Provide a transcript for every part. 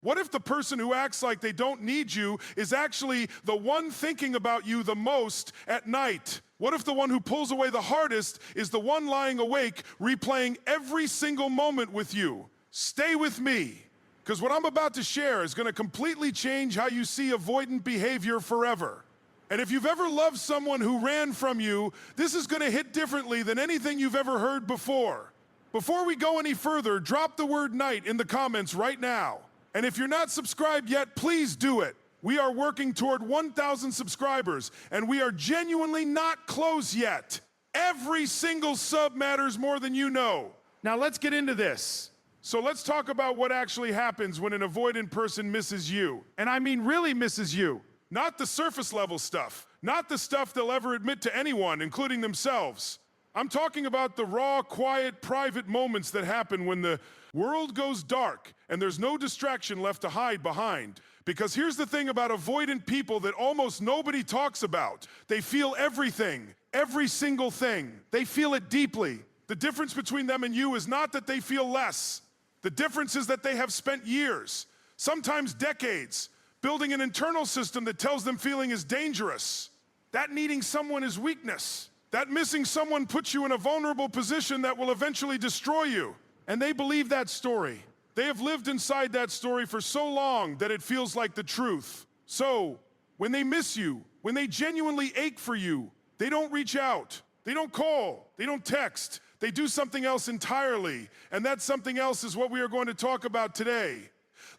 What if the person who acts like they don't need you is actually the one thinking about you the most at night? What if the one who pulls away the hardest is the one lying awake, replaying every single moment with you? Stay with me, because what I'm about to share is going to completely change how you see avoidant behavior forever. And if you've ever loved someone who ran from you, this is going to hit differently than anything you've ever heard before. Before we go any further, drop the word night in the comments right now. And if you're not subscribed yet, please do it. We are working toward 1,000 subscribers, and we are genuinely not close yet. Every single sub matters more than you know. Now let's get into this. So let's talk about what actually happens when an avoidant person misses you. And I mean really misses you. Not the surface level stuff. Not the stuff they'll ever admit to anyone, including themselves. I'm talking about the raw, quiet, private moments that happen when the world goes dark and there's no distraction left to hide behind. Because here's the thing about avoidant people that almost nobody talks about. They feel everything, every single thing. They feel it deeply. The difference between them and you is not that they feel less. The difference is that they have spent years, sometimes decades, building an internal system that tells them feeling is dangerous. That needing someone is weakness. That missing someone puts you in a vulnerable position that will eventually destroy you. And they believe that story. They have lived inside that story for so long that it feels like the truth. So, when they miss you, when they genuinely ache for you, they don't reach out. They don't call. They don't text. They do something else entirely. And that something else is what we are going to talk about today.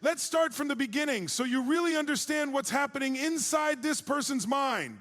Let's start from the beginning so you really understand what's happening inside this person's mind.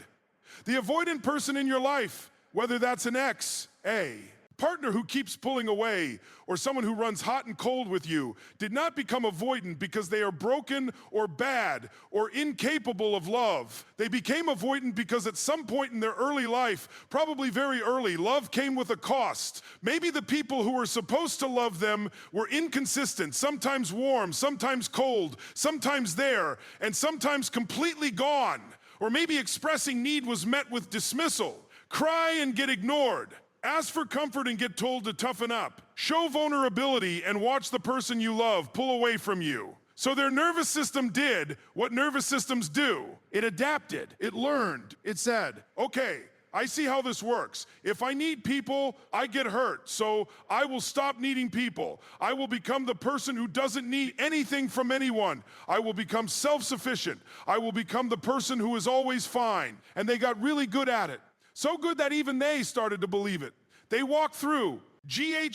The avoidant person in your life, whether that's an ex, a partner who keeps pulling away, or someone who runs hot and cold with you, did not become avoidant because they are broken or bad or incapable of love. They became avoidant because at some point in their early life, probably very early, love came with a cost. Maybe the people who were supposed to love them were inconsistent, sometimes warm, sometimes cold, sometimes there, and sometimes completely gone. Or maybe expressing need was met with dismissal. Cry and get ignored. Ask for comfort and get told to toughen up. Show vulnerability and watch the person you love pull away from you. So their nervous system did what nervous systems do. It adapted. It learned. It said, okay, I see how this works. If I need people, I get hurt. So I will stop needing people. I will become the person who doesn't need anything from anyone. I will become self-sufficient. I will become the person who is always fine. And they got really good at it. So good that even they started to believe it. They walked through,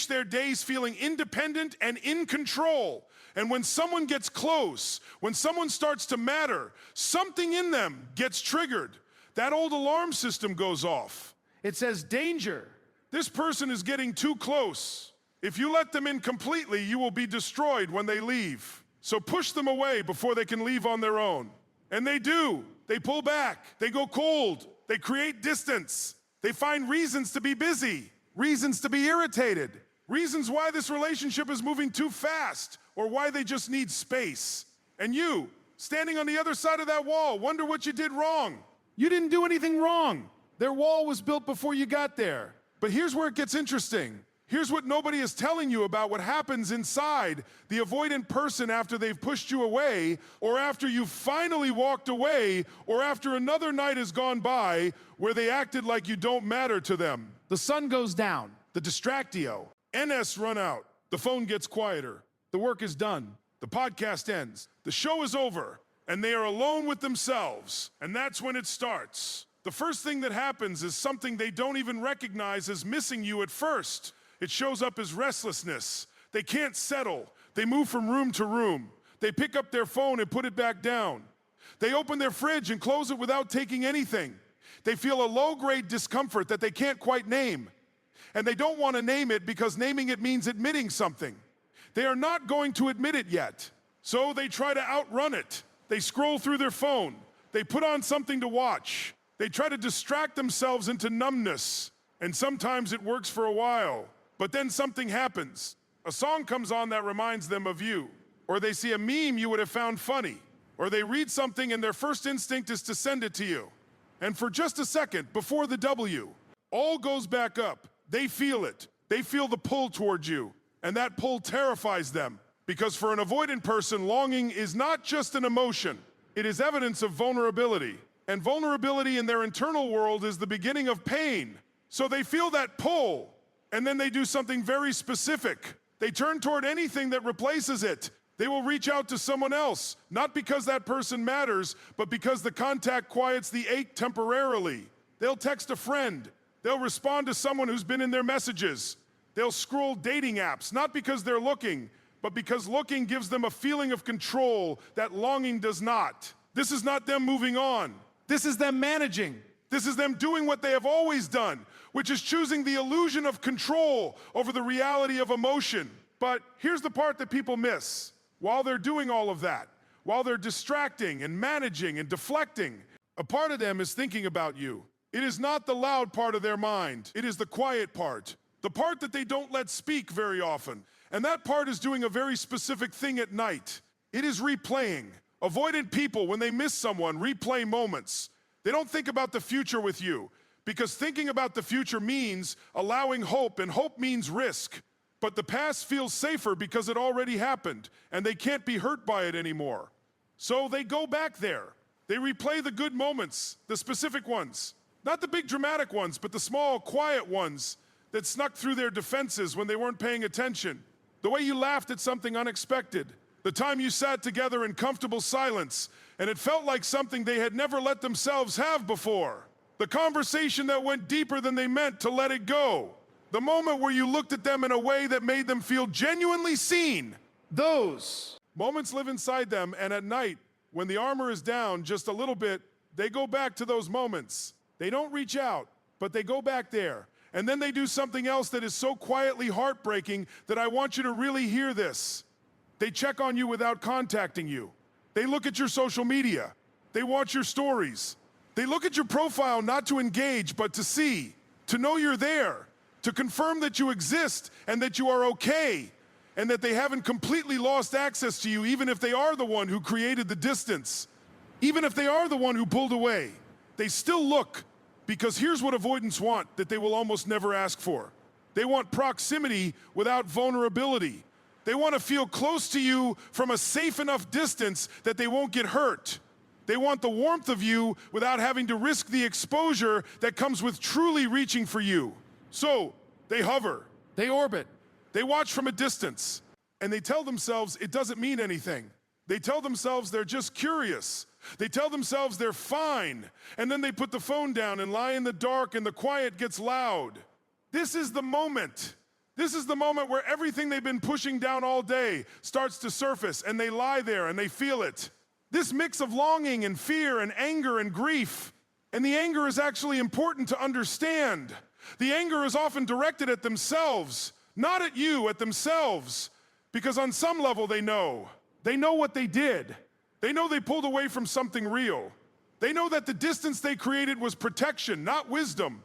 their days feeling independent and in control. And when someone gets close, when someone starts to matter, something in them gets triggered. That old alarm system goes off. It says, danger. This person is getting too close. If you let them in completely, you will be destroyed when they leave. So push them away before they can leave on their own. And they do. They pull back. They go cold. They create distance. They find reasons to be busy, reasons to be irritated, reasons why this relationship is moving too fast, or why they just need space. And you, standing on the other side of that wall, wonder what you did wrong. You didn't do anything wrong. Their wall was built before you got there. But here's where it gets interesting. Here's what nobody is telling you about what happens inside the avoidant person after they've pushed you away, or after you've finally walked away, or after another night has gone by where they acted like you don't matter to them. The sun goes down, the distractio, NS run out, the phone gets quieter, the work is done, the podcast ends, the show is over, and they are alone with themselves. And that's when it starts. The first thing that happens is something they don't even recognize as missing you at first. It shows up as restlessness. They can't settle. They move from room to room. They pick up their phone and put it back down. They open their fridge and close it without taking anything. They feel a low-grade discomfort that they can't quite name. And they don't want to name it because naming it means admitting something. They are not going to admit it yet. So they try to outrun it. They scroll through their phone. They put on something to watch. They try to distract themselves into numbness. And sometimes it works for a while. But then something happens. A song comes on that reminds them of you. Or they see a meme you would have found funny. Or they read something and their first instinct is to send it to you. And for just a second, before the W, all goes back up. They feel it. They feel the pull towards you. And that pull terrifies them. Because for an avoidant person, longing is not just an emotion. It is evidence of vulnerability. And vulnerability in their internal world is the beginning of pain. So they feel that pull, and then they do something very specific. They turn toward anything that replaces it. They will reach out to someone else, not because that person matters, but because the contact quiets the ache temporarily. They'll text a friend. They'll respond to someone who's been in their messages. They'll scroll dating apps, not because they're looking, but because looking gives them a feeling of control that longing does not. This is not them moving on. This is them managing. This is them doing what they have always done, which is choosing the illusion of control over the reality of emotion. But here's the part that people miss. While they're doing all of that, while they're distracting and managing and deflecting, a part of them is thinking about you. It is not the loud part of their mind. It is the quiet part, the part that they don't let speak very often. And that part is doing a very specific thing at night. It is replaying. Avoidant people, when they miss someone, replay moments. They don't think about the future with you, because thinking about the future means allowing hope, and hope means risk. But the past feels safer because it already happened, and they can't be hurt by it anymore. So they go back there. They replay the good moments, the specific ones. Not the big dramatic ones, but the small, quiet ones that snuck through their defenses when they weren't paying attention. The way you laughed at something unexpected. The time you sat together in comfortable silence, and it felt like something they had never let themselves have before. The conversation that went deeper than they meant to let it go. The moment where you looked at them in a way that made them feel genuinely seen. Those moments live inside them, and at night, when the armor is down just a little bit, they go back to those moments. They don't reach out, but they go back there. And then they do something else that is so quietly heartbreaking that I want you to really hear this. They check on you without contacting you. They look at your social media. They watch your stories. They look at your profile not to engage, but to see, to know you're there, to confirm that you exist and that you are okay, and that they haven't completely lost access to you, even if they are the one who created the distance, even if they are the one who pulled away. They still look, because here's what avoidants want that they will almost never ask for. They want proximity without vulnerability. They want to feel close to you from a safe enough distance that they won't get hurt. They want the warmth of you without having to risk the exposure that comes with truly reaching for you. So they hover, they orbit, they watch from a distance, and they tell themselves it doesn't mean anything. They tell themselves they're just curious. They tell themselves they're fine, and then they put the phone down and lie in the dark and the quiet gets loud. This is the moment. This is the moment where everything they've been pushing down all day starts to surface, and they lie there and they feel it. This mix of longing and fear and anger and grief. And the anger is actually important to understand. The anger is often directed at themselves, not at you, at themselves. Because on some level they know. They know what they did. They know they pulled away from something real. They know that the distance they created was protection, not wisdom.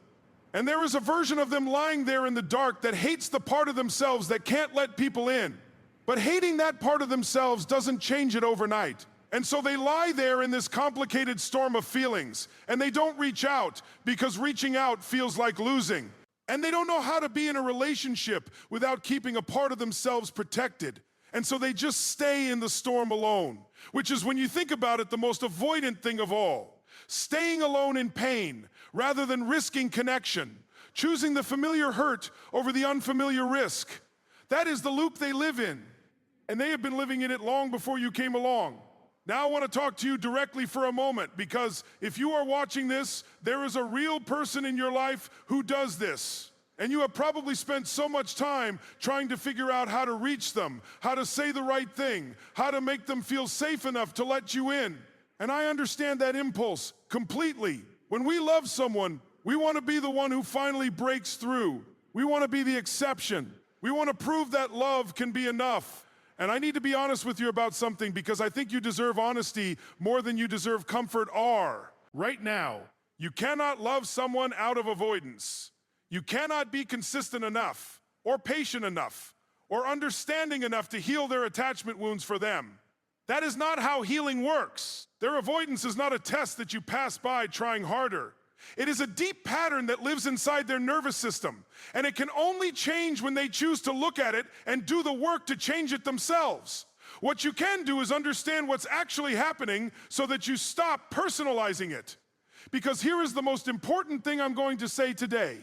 And there is a version of them lying there in the dark that hates the part of themselves that can't let people in. But hating that part of themselves doesn't change it overnight. And so they lie there in this complicated storm of feelings, and they don't reach out because reaching out feels like losing. And they don't know how to be in a relationship without keeping a part of themselves protected. And so they just stay in the storm alone, which is, when you think about it, the most avoidant thing of all. Staying alone in pain rather than risking connection, choosing the familiar hurt over the unfamiliar risk. That is the loop they live in, and they have been living in it long before you came along. Now I want to talk to you directly for a moment, because if you are watching this, there is a real person in your life who does this. And you have probably spent so much time trying to figure out how to reach them, how to say the right thing, how to make them feel safe enough to let you in. And I understand that impulse completely. When we love someone, we want to be the one who finally breaks through. We want to be the exception. We want to prove that love can be enough. And I need to be honest with you about something, because I think you deserve honesty more than you deserve comfort or. Right now, you cannot love someone out of avoidance. You cannot be consistent enough, or patient enough, or understanding enough to heal their attachment wounds for them. That is not how healing works. Their avoidance is not a test that you pass by trying harder. It is a deep pattern that lives inside their nervous system, and it can only change when they choose to look at it and do the work to change it themselves. What you can do is understand what's actually happening so that you stop personalizing it. Because here is the most important thing I'm going to say today.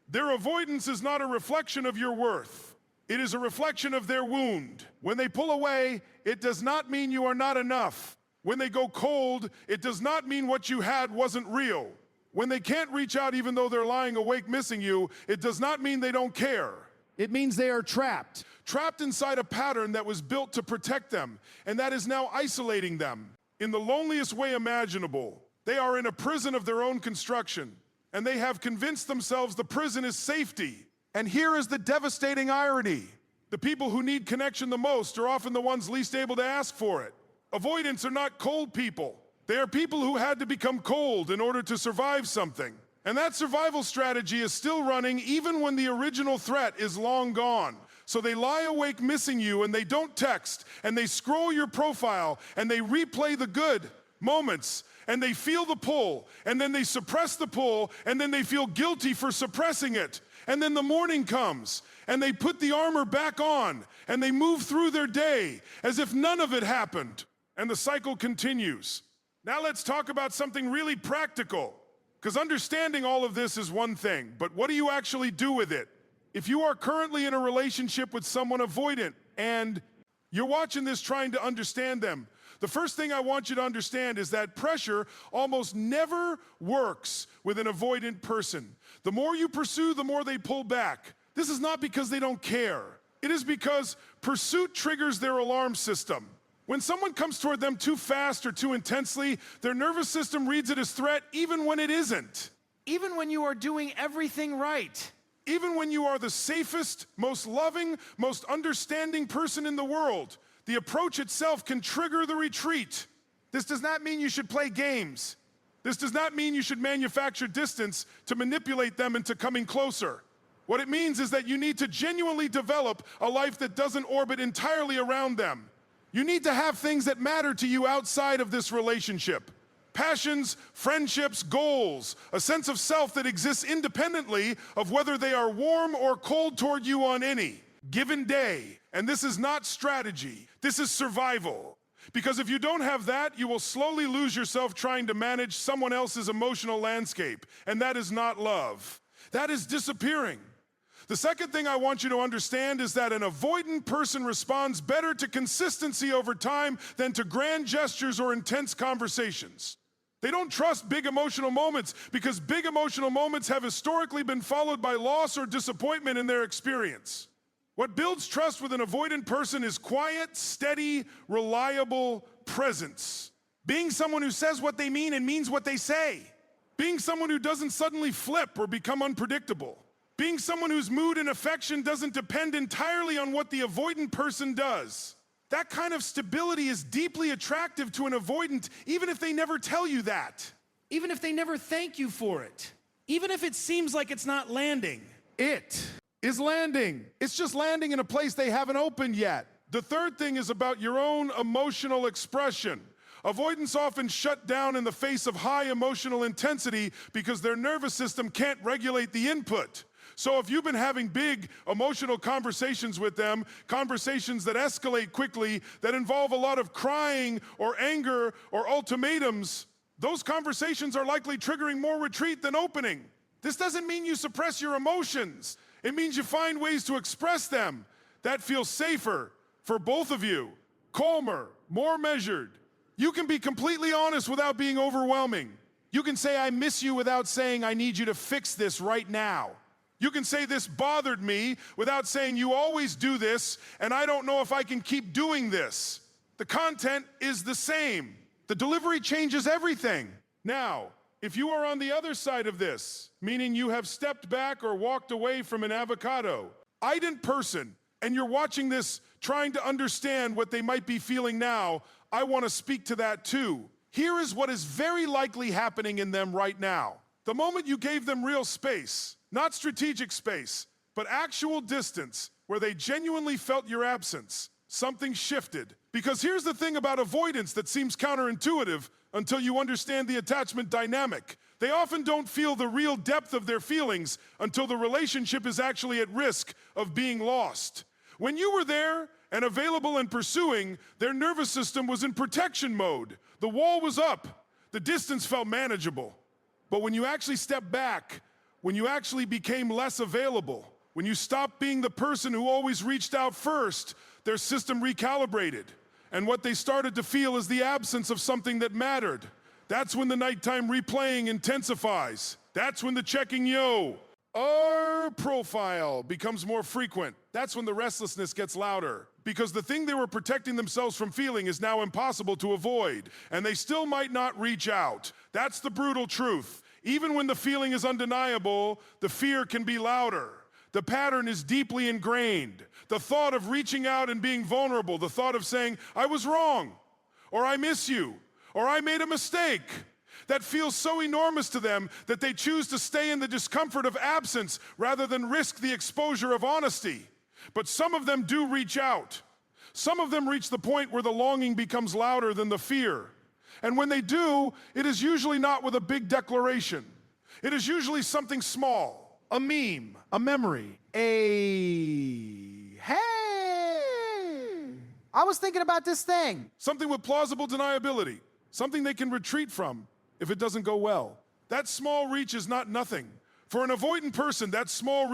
Their avoidance is not a reflection of your worth. It is a reflection of their wound. When they pull away, it does not mean you are not enough. When they go cold, it does not mean what you had wasn't real. When they can't reach out even though they're lying awake missing you, it does not mean they don't care. It means they are trapped. Trapped inside a pattern that was built to protect them, and that is now isolating them in the loneliest way imaginable. They are in a prison of their own construction, and they have convinced themselves the prison is safety. And here is the devastating irony. The people who need connection the most are often the ones least able to ask for it. Avoidants are not cold people. They are people who had to become cold in order to survive something. And that survival strategy is still running even when the original threat is long gone. So they lie awake missing you, and they don't text, and they scroll your profile, and they replay the good moments, and they feel the pull, and then they suppress the pull, and then they feel guilty for suppressing it. And then the morning comes, and they put the armor back on, and they move through their day as if none of it happened. And the cycle continues. Now let's talk about something really practical. Because understanding all of this is one thing, but what do you actually do with it? If you are currently in a relationship with someone avoidant and you're watching this trying to understand them, the first thing I want you to understand is that pressure almost never works with an avoidant person. The more you pursue, the more they pull back. This is not because they don't care. It is because pursuit triggers their alarm system. When someone comes toward them too fast or too intensely, their nervous system reads it as threat even when it isn't. Even when you are doing everything right. Even when you are the safest, most loving, most understanding person in the world, the approach itself can trigger the retreat. This does not mean you should play games. This does not mean you should manufacture distance to manipulate them into coming closer. What it means is that you need to genuinely develop a life that doesn't orbit entirely around them. You need to have things that matter to you outside of this relationship. Passions, friendships, goals, a sense of self that exists independently of whether they are warm or cold toward you on any given day. And this is not strategy, this is survival. Because if you don't have that, you will slowly lose yourself trying to manage someone else's emotional landscape. And that is not love. That is disappearing. The second thing I want you to understand is that an avoidant person responds better to consistency over time than to grand gestures or intense conversations. They don't trust big emotional moments because big emotional moments have historically been followed by loss or disappointment in their experience. What builds trust with an avoidant person is quiet, steady, reliable presence. Being someone who says what they mean and means what they say. Being someone who doesn't suddenly flip or become unpredictable. Being someone whose mood and affection doesn't depend entirely on what the avoidant person does. That kind of stability is deeply attractive to an avoidant, even if they never tell you that. Even if they never thank you for it. Even if it seems like it's not landing. It is landing. It's just landing in a place they haven't opened yet. The third thing is about your own emotional expression. Avoidants often shut down in the face of high emotional intensity because their nervous system can't regulate the input. So if you've been having big emotional conversations with them, conversations that escalate quickly, that involve a lot of crying or anger or ultimatums, those conversations are likely triggering more retreat than opening. This doesn't mean you suppress your emotions. It means you find ways to express them that feel safer for both of you, calmer, more measured. You can be completely honest without being overwhelming. You can say, I miss you without saying, I need you to fix this right now. You can say this bothered me without saying you always do this and I don't know if I can keep doing this. The content is the same. The delivery changes everything. Now, if you are on the other side of this, meaning you have stepped back or walked away from an avocado, ident person, and you're watching this trying to understand what they might be feeling now, I want to speak to that too. Here is what is very likely happening in them right now. The moment you gave them real space, not strategic space, but actual distance where they genuinely felt your absence, something shifted. Because here's the thing about avoidance that seems counterintuitive until you understand the attachment dynamic. They often don't feel the real depth of their feelings until the relationship is actually at risk of being lost. When you were there and available and pursuing, their nervous system was in protection mode. The wall was up. The distance felt manageable. But when you actually stepped back, when you actually became less available, when you stopped being the person who always reached out first, their system recalibrated. And what they started to feel is the absence of something that mattered. That's when the nighttime replaying intensifies. That's when the checking our profile becomes more frequent. That's when the restlessness gets louder. Because the thing they were protecting themselves from feeling is now impossible to avoid. And they still might not reach out. That's the brutal truth. Even when the feeling is undeniable, the fear can be louder. The pattern is deeply ingrained. The thought of reaching out and being vulnerable, the thought of saying, I was wrong, or I miss you, or I made a mistake, that feels so enormous to them that they choose to stay in the discomfort of absence rather than risk the exposure of honesty. But some of them do reach out. Some of them reach the point where the longing becomes louder than the fear. And when they do, it is usually not with a big declaration. It is usually something small, a meme, a memory, Hey, I was thinking about this thing. something with plausible deniability, something they can retreat from if it doesn't go well. That small reach is not nothing. For an avoidant person, that small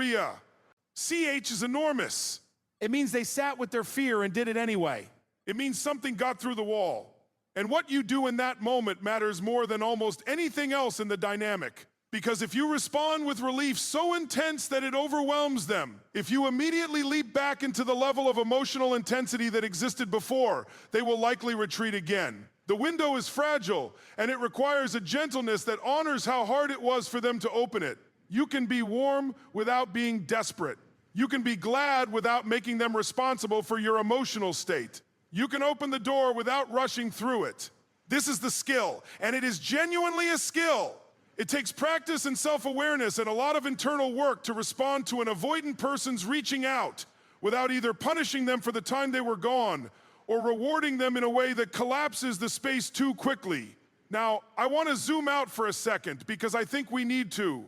CH is enormous. It means they sat with their fear and did it anyway. It means something got through the wall. And what you do in that moment matters more than almost anything else in the dynamic. Because if you respond with relief so intense that it overwhelms them, if you immediately leap back into the level of emotional intensity that existed before, they will likely retreat again. The window is fragile, and it requires a gentleness that honors how hard it was for them to open it. You can be warm without being desperate. You can be glad without making them responsible for your emotional state. You can open the door without rushing through it. This is the skill, and it is genuinely a skill. It takes practice and self-awareness and a lot of internal work to respond to an avoidant person's reaching out without either punishing them for the time they were gone or rewarding them in a way that collapses the space too quickly. Now, I want to zoom out for a second because I think we need to.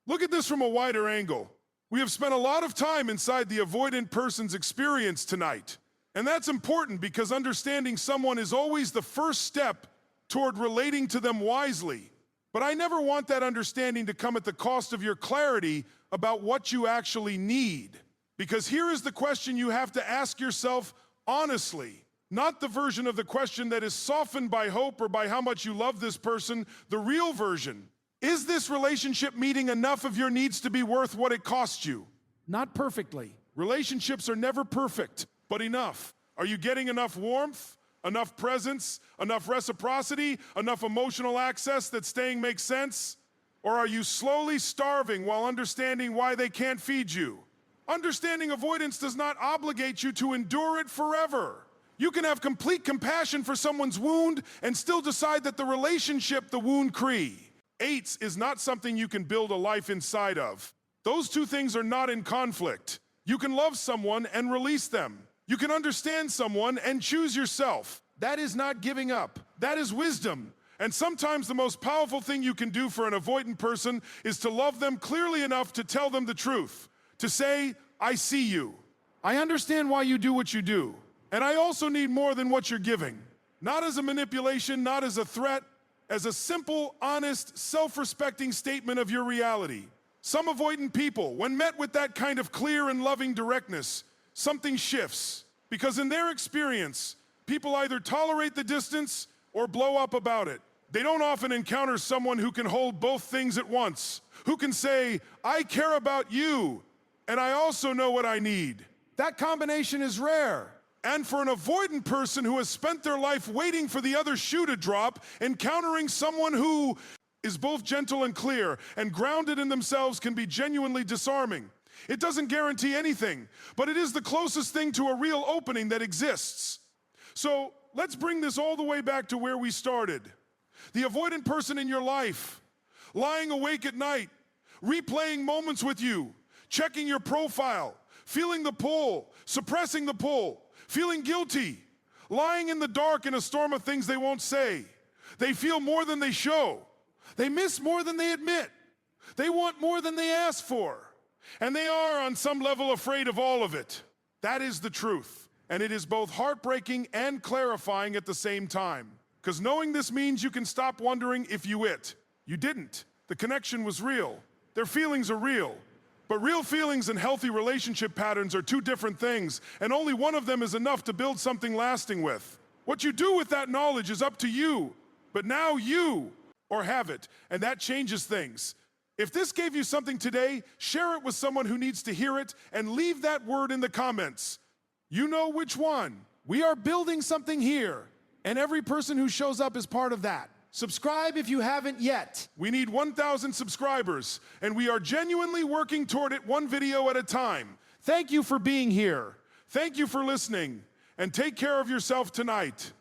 Look at this from a wider angle. We have spent a lot of time inside the avoidant person's experience tonight. And that's important because understanding someone is always the first step toward relating to them wisely. But I never want that understanding to come at the cost of your clarity about what you actually need. Because here is the question you have to ask yourself honestly, not the version of the question that is softened by hope or by how much you love this person, the real version. Is this relationship meeting enough of your needs to be worth what it costs you? Not perfectly. Relationships are never perfect, but enough. Are you getting enough warmth, enough presence, enough reciprocity, enough emotional access that staying makes sense? Or are you slowly starving while understanding why they can't feed you? Understanding avoidance does not obligate you to endure it forever. You can have complete compassion for someone's wound and still decide that the relationship the wound creates is not something you can build a life inside of. Those two things are not in conflict. You can love someone and release them. You can understand someone and choose yourself. That is not giving up. That is wisdom. And sometimes the most powerful thing you can do for an avoidant person is to love them clearly enough to tell them the truth. To say, I see you. I understand why you do what you do. And I also need more than what you're giving. Not as a manipulation, not as a threat, as a simple, honest, self-respecting statement of your reality. Some avoidant people, when met with that kind of clear and loving directness, something shifts. Because in their experience, people either tolerate the distance or blow up about it. They don't often encounter someone who can hold both things at once, who can say, I care about you, and I also know what I need. That combination is rare. And for an avoidant person who has spent their life waiting for the other shoe to drop, encountering someone who is both gentle and clear and grounded in themselves can be genuinely disarming. It doesn't guarantee anything, but it is the closest thing to a real opening that exists. So let's bring this all the way back to where we started. The avoidant person in your life, lying awake at night, replaying moments with you, checking your profile, feeling the pull, suppressing the pull, feeling guilty, lying in the dark in a storm of things they won't say. They feel more than they show. They miss more than they admit. They want more than they ask for. And they are, on some level, afraid of all of it. That is the truth. And it is both heartbreaking and clarifying at the same time. Because knowing this means you can stop wondering if you it. You didn't. The connection was real. Their feelings are real. But real feelings and healthy relationship patterns are two different things, and only one of them is enough to build something lasting with. What you do with that knowledge is up to you. But now you or have it, and that changes things. If this gave you something today, share it with someone who needs to hear it, and leave that word in the comments. You know which one. We are building something here, and every person who shows up is part of that. Subscribe if you haven't yet. We need 1,000 subscribers, and we are genuinely working toward it one video at a time. Thank you for being here. Thank you for listening, and take care of yourself tonight.